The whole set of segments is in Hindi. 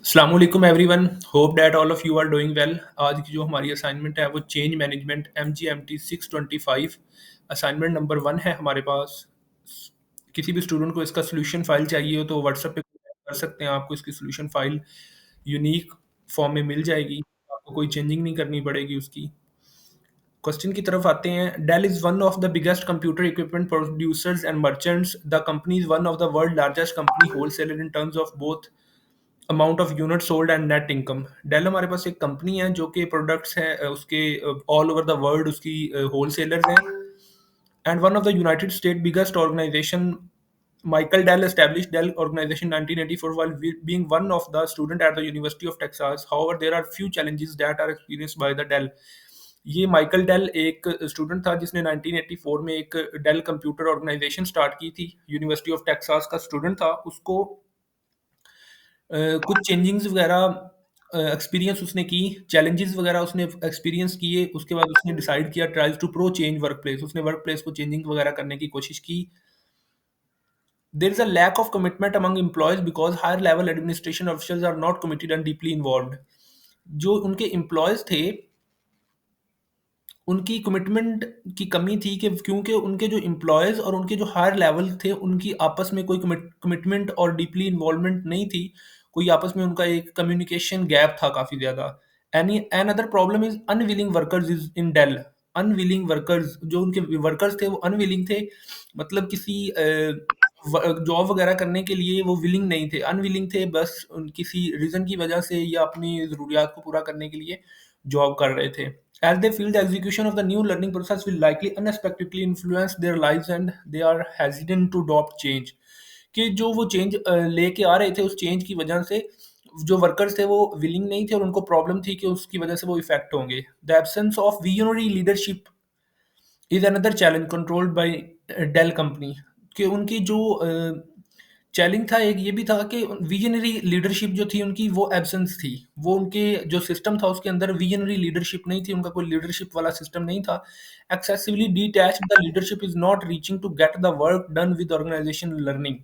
अस्सलाम वालेकुम everyone, hope that all of you are doing well. आज की जो हमारी असाइनमेंट है वो change management MGMT 625 assignment number 1 है हमारे पास। किसी भी स्टूडेंट को इसका सॉल्यूशन फाइल चाहिए हो तो व्हाट्सएप पे कॉन्टैक्ट कर सकते हैं। आपको इसकी सॉल्यूशन फाइल यूनिक फॉर्म में मिल जाएगी, आपको कोई चेंजिंग नहीं करनी पड़ेगी उसकी। क्वेश्चन की तरफ आते हैं। Dell is one of the biggest computer equipment producers and merchants. The company is one of the world largest company wholesaler in terms of both amount of unit sold and net income. Dell हमारे पास एक कंपनी है जो कि प्रोडक्ट्स हैं उसके ऑल ओवर द वर्ल्ड उसकी होलसेलर्स हैं। And one of the United State biggest organisation Michael Dell established Dell organization 1984 while being one of the student at the University of Texas. However, there are few challenges that are experienced by the Dell. ये माइकल डेल एक स्टूडेंट था जिसने 1984 में एक डेल कंप्यूटर ऑर्गेनाइजेशन स्टार्ट की थी। यूनिवर्सिटी ऑफ टेक्सास का स्टूडेंट था। उसको कुछ चेंजिंग्स वगैरह एक्सपीरियंस उसने की, चैलेंजेस वगैरह उसने एक्सपीरियंस किए। उसके बाद उसने डिसाइड किया tries to pro change work place. उसने वर्क प्लेस को चेंजिंग वगैरह करने की कोशिश की। There is a lack of commitment among employees because higher level administration officers are not committed and deeply involve. जो उनके एम्प्लॉयज थे उनकी कमिटमेंट की कमी थी कि क्योंकि उनके जो एम्प्लॉयज़ और उनके जो हायर लेवल थे, उनकी आपस में कोई कमिटमेंट और डीपली इन्वॉल्वमेंट नहीं थी। कोई आपस में उनका एक कम्युनिकेशन गैप था काफ़ी ज़्यादा। Any another problem is unwilling workers is in Dell. Unwilling workers, जो उनके वर्कर्स थे वो अनविलिंग थे, मतलब किसी जॉब वगैरह करने के लिए वो विलिंग नहीं थे, अनविलिंग थे। बस किसी रीज़न की वजह से या अपनी ज़रूरियात को पूरा करने के लिए जॉब कर रहे थे। As they feel the execution of the new learning process will likely unexpectedly influence their lives and they are hesitant to adopt change। कि जो वो चेंज लेके आ रहे थे उस चेंज की वजह से जो वर्कर्स थे वो विलिंग नहीं थे और उनको प्रॉब्लम थी कि उसकी वजह से वो इफेक्ट होंगे। The absence of visionary leadership is another challenge controlled by Dell company. कि उनकी जो चैलेंज था एक ये भी था कि विजनरी लीडरशिप जो थी उनकी वो एब्सेंस थी। वो उनके जो सिस्टम था उसके अंदर विजनरी लीडरशिप नहीं थी, उनका कोई लीडरशिप वाला सिस्टम नहीं था। Excessively detached the leadership is not reaching to get the work done with organisation learning.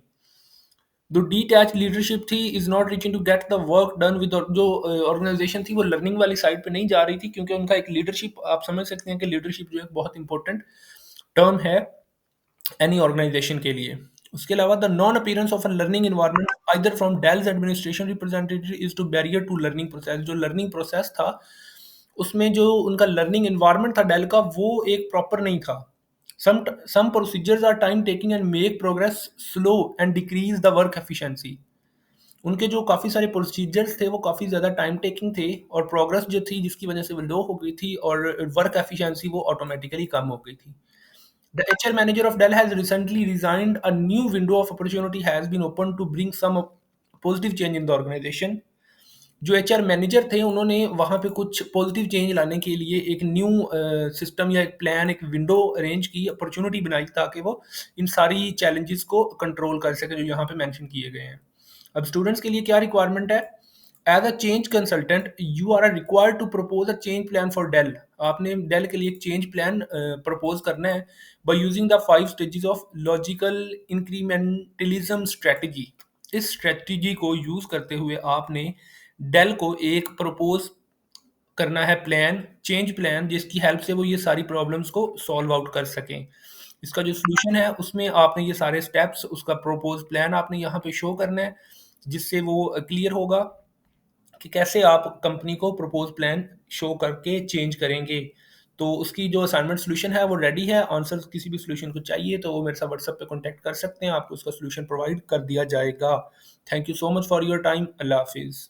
जो डिटैच लीडरशिप थी is not reaching to get the work done with, जो ऑर्गेनाइजेशन थी वो लर्निंग वाली साइड पे नहीं जा रही थी, क्योंकि उनका एक लीडरशिप, आप समझ सकते हैं कि लीडरशिप जो है बहुत इंपॉर्टेंट टर्म है एनी ऑर्गेनाइजेशन के लिए। उसके अलावा the non appearance of a learning environment either from Dell's administration representative is to barrier to learning process. जो लर्निंग प्रोसेस था उसमें जो उनका लर्निंग एनवायरनमेंट था डेल का वो एक प्रॉपर नहीं था। Some procedures are time taking and make progress slow and decrease the work efficiency. उनके जो काफ़ी सारे प्रोसीजर्स थे वो काफ़ी ज़्यादा टाइम टेकिंग थे और प्रोग्रेस जो थी जिसकी वजह से वो लो हो गई थी और वर्क एफिशिएंसी वो ऑटोमेटिकली कम हो गई थी। The HR manager of Dell has recently resigned. A new window of opportunity has been opened to bring some positive change in the organization. जो एचआर मैनेजर थे उन्होंने वहाँ पे कुछ पॉजिटिव चेंज लाने के लिए एक न्यू सिस्टम या एक प्लान, एक विंडो अरेंज की, अपॉर्चुनिटी बनाई ताकि वो इन सारी चैलेंजेस को कंट्रोल कर सके जो यहाँ पे मेंशन किए गए हैं। अब स्टूडेंट्स के लिए क्या रिक्वायरमेंट है? As a change consultant you are required to propose a change plan for Dell. आपने डेल के लिए एक चेंज प्लान प्रपोज करना है by using the 5 stages of logical incrementalism strategy. इस स्ट्रेटजी को यूज करते हुए आपने डेल को एक प्रपोज करना है प्लान, चेंज प्लान, जिसकी हेल्प से वो ये सारी प्रॉब्लम्स को सॉल्व आउट कर सकें। इसका जो सॉल्यूशन है उसमें आपने ये सारे स्टेप्स, उसका प्रपोज प्लान आपने यहाँ पे शो करना है, जिससे वो क्लियर होगा कि कैसे आप कंपनी को प्रपोज प्लान शो करके चेंज करेंगे। तो उसकी जो असाइनमेंट सॉल्यूशन है वो रेडी है। आंसर किसी भी सॉल्यूशन को चाहिए तो वो मेरे साथ व्हाट्सएप पे कांटेक्ट कर सकते हैं, आपको उसका सॉल्यूशन प्रोवाइड कर दिया जाएगा। Thank you so much for your time. अल्लाह हाफिज़।